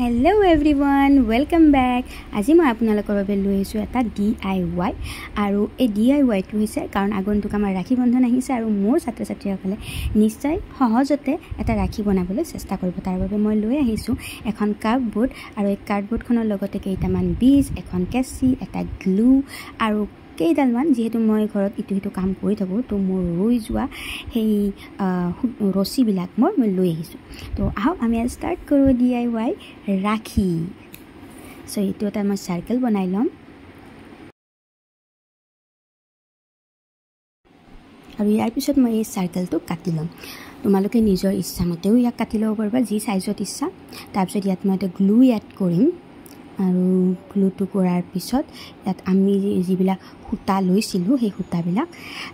Hello everyone, welcome back. আজি মই আপোনালোকৰ বাবে লৈ আহিছো এটা DIY আৰু এই DIY টো হৈছে কাৰণ আগন্তুক আমাৰ ৰাখী বন্ধন আহিছে আৰু মোৰ ছাত্ৰ-ছাত্ৰীসকলে নিশ্চয় সহজতে এটা ৰাখী বনাবলৈ চেষ্টা কৰিব। তাৰ বাবে মই লৈ আহিছো এখন কাৰ্ডবোৰ্ড আৰু এই কাৰ্ডবোৰ্ডখনৰ লগতে কেইটামান বীজ, এখন কেঁচি, এটা গ্লু আৰু কেইডালমান যেহেতু মই ঘৰত ইটো কাম কৰি থাকোঁ তো মোৰ ৰৈ যোৱা সেই ৰছীবিলাক মই লৈ আহিছোঁ। তো আহক আমি ষ্টাৰ্ট কৰোঁ DIY ৰাখী। চ' এইটো এটা মই চাৰ্কেল বনাই ল'ম আৰু ইয়াৰ পিছত মই এই চাৰ্কেলটো কাটি ল'ম। তোমালোকে নিজৰ ইচ্ছামতেও ইয়াক কাটি ল'ব পাৰিবা যি সাইজত ইচ্ছা। তাৰপিছত ইয়াত মই এটা গ্লু এড কৰিম আৰু গ্লুটো কৰাৰ পিছত ইয়াত আমি যিবিলাক সূতা লৈছিলোঁ সেই সূতাবিলাক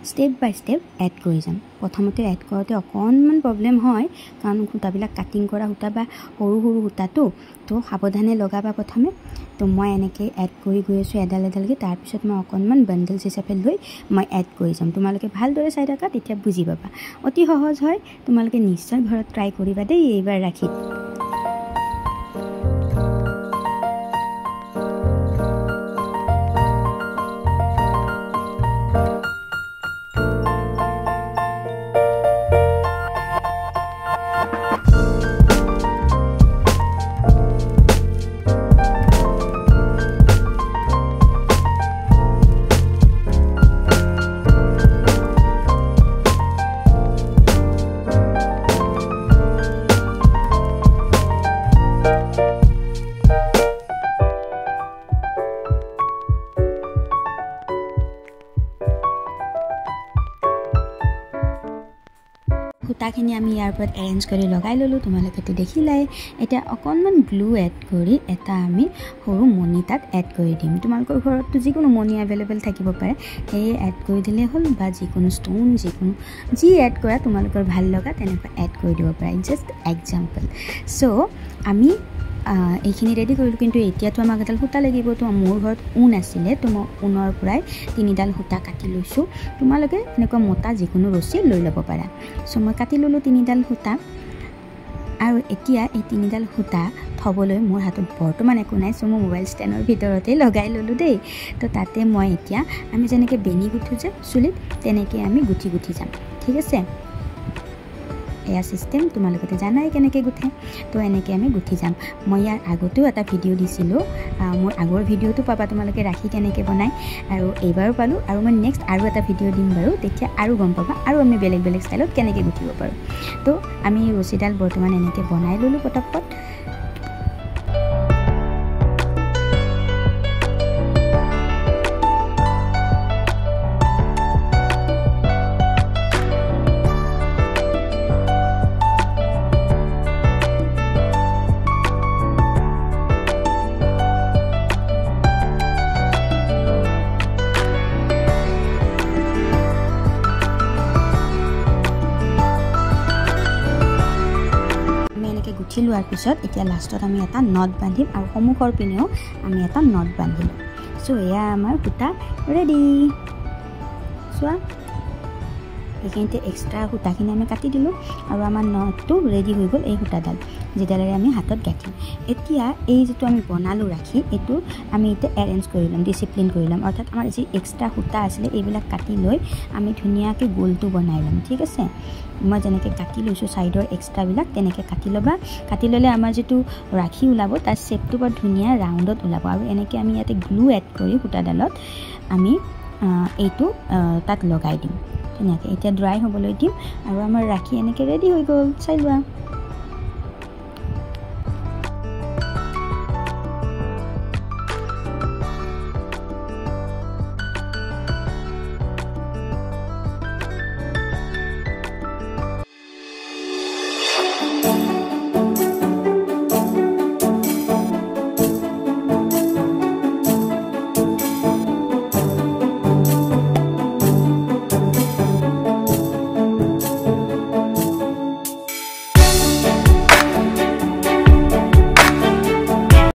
ষ্টেপ বাই ষ্টেপ এড কৰি যাম। প্ৰথমতে এড কৰোঁতে অকণমান প্ৰব্লেম হয় কাৰণ সূতাবিলাক কাটিং কৰা সূতা বা সৰু সৰু সূতাটো তো সাৱধানে লগাবা প্ৰথমে। তো মই এনেকৈ এড কৰি গৈ আছোঁ এডাল এডালকৈ। তাৰপিছত মই অকণমান বাণ্ডেলছ হিচাপে লৈ মই এড কৰি যাম। তোমালোকে ভালদৰে চাই থাকা তেতিয়া বুজি পাবা, অতি সহজ হয়। তোমালোকে নিশ্চয় ঘৰত ট্ৰাই কৰিবা দেই এইবাৰ ৰাখীত। সূতাখিনি আমি ইয়াৰ ওপৰত এৰেঞ্জ কৰি লগাই ল'লোঁ, তোমালোকেতো দেখিলাই। এতিয়া অকণমান গ্লু এড কৰি এটা আমি সৰু মণি তাত এড কৰি দিম। তোমালোকৰ ঘৰততো যিকোনো মণি এভেইলেবল থাকিব পাৰে, সেয়ে এড কৰি দিলেই হ'ল বা যিকোনো ষ্ট'ন যি এড কৰা তোমালোকৰ ভাল লগা তেনেকুৱা এড কৰি দিব পাৰে, জাষ্ট এক্সাম্পল। চ' আমি এইখিনি ৰেডি কৰিলোঁ, কিন্তু এতিয়াতো আমাক এডাল সূতা লাগিব। তো মোৰ ঘৰত ঊণ আছিলে, তো মই ঊণৰ পৰাই 3ডাল সূতা কাটি লৈছোঁ। তোমালোকে এনেকুৱা মোটা যিকোনো ৰছী লৈ ল'ব পাৰা। চ' মই কাটি ল'লোঁ 3ডাল সূতা আৰু এতিয়া এই 3ডাল সূতা থ'বলৈ মোৰ হাতত বৰ্তমান একো নাই। চ' মই মোবাইল ষ্টেণ্ডৰ ভিতৰতে লগাই ল'লোঁ দেই। তো তাতে মই এতিয়া আমি যেনেকৈ বেনি গুঠোঁ যে চুলিত তেনেকৈ আমি গুঠি যাম, ঠিক আছে। এয়া চিষ্টেম তোমালোকে জানাই কেনেকৈ গুঠে। তো এনেকৈ আমি গুঠি যাম। মই ইয়াৰ আগতেও এটা ভিডিঅ' দিছিলোঁ, মোৰ আগৰ ভিডিঅ'টো পাবা তোমালোকে ৰাখি কেনেকৈ বনায়, আৰু এইবাৰো পালোঁ। আৰু মই নেক্সট আৰু এটা ভিডিঅ' দিম বাৰু, তেতিয়া আৰু গম পাবা আৰু আমি বেলেগ ষ্টাইলত কেনেকৈ গুঠিব পাৰোঁ। তো আমি ৰছীডাল বৰ্তমান এনেকৈ বনাই ল'লোঁ পটাপট। গুঠি লোৱাৰ পিছত এতিয়া লাষ্টত আমি এটা নট বান্ধিম আৰু সন্মুখৰ পিনেও আমি এটা নট বান্ধিম। চ' এয়া আমাৰ সূতা ৰেডি। চোৱা এইখিনিতে এক্সট্ৰা সূতাখিনি আমি কাটি দিলোঁ আৰু আমাৰ নটটো ৰেডি হৈ গ'ল। এই সূতাডাল যিডালেৰে আমি হাতত গাঁঠিম। এতিয়া এই যিটো আমি বনালোঁ ৰাখি, এইটো আমি এতিয়া এৰেঞ্জ কৰি ল'ম, ডিচিপ্লিন কৰি ল'ম। অৰ্থাৎ আমাৰ যি এক্সট্ৰা সূতা আছিলে এইবিলাক কাটি লৈ আমি ধুনীয়াকৈ গোলটো বনাই ল'ম, ঠিক আছে। মই যেনেকৈ কাটি লৈছোঁ ছাইডৰ এক্সট্ৰাবিলাক তেনেকৈ কাটি ল'বা। কাটি ল'লে আমাৰ যিটো ৰাখি ওলাব তাৰ শ্বেপটো বৰ ধুনীয়া ৰাউণ্ডত ওলাব। আৰু এনেকৈ আমি ইয়াতে গ্লু এড কৰি সূতাডালত আমি এইটো তাত লগাই দিম ধুনীয়াকৈ। এতিয়া ড্ৰাই হ'বলৈ দিম আৰু আমাৰ ৰাখি এনেকৈ ৰেডি হৈ গ'ল, চাই লোৱা।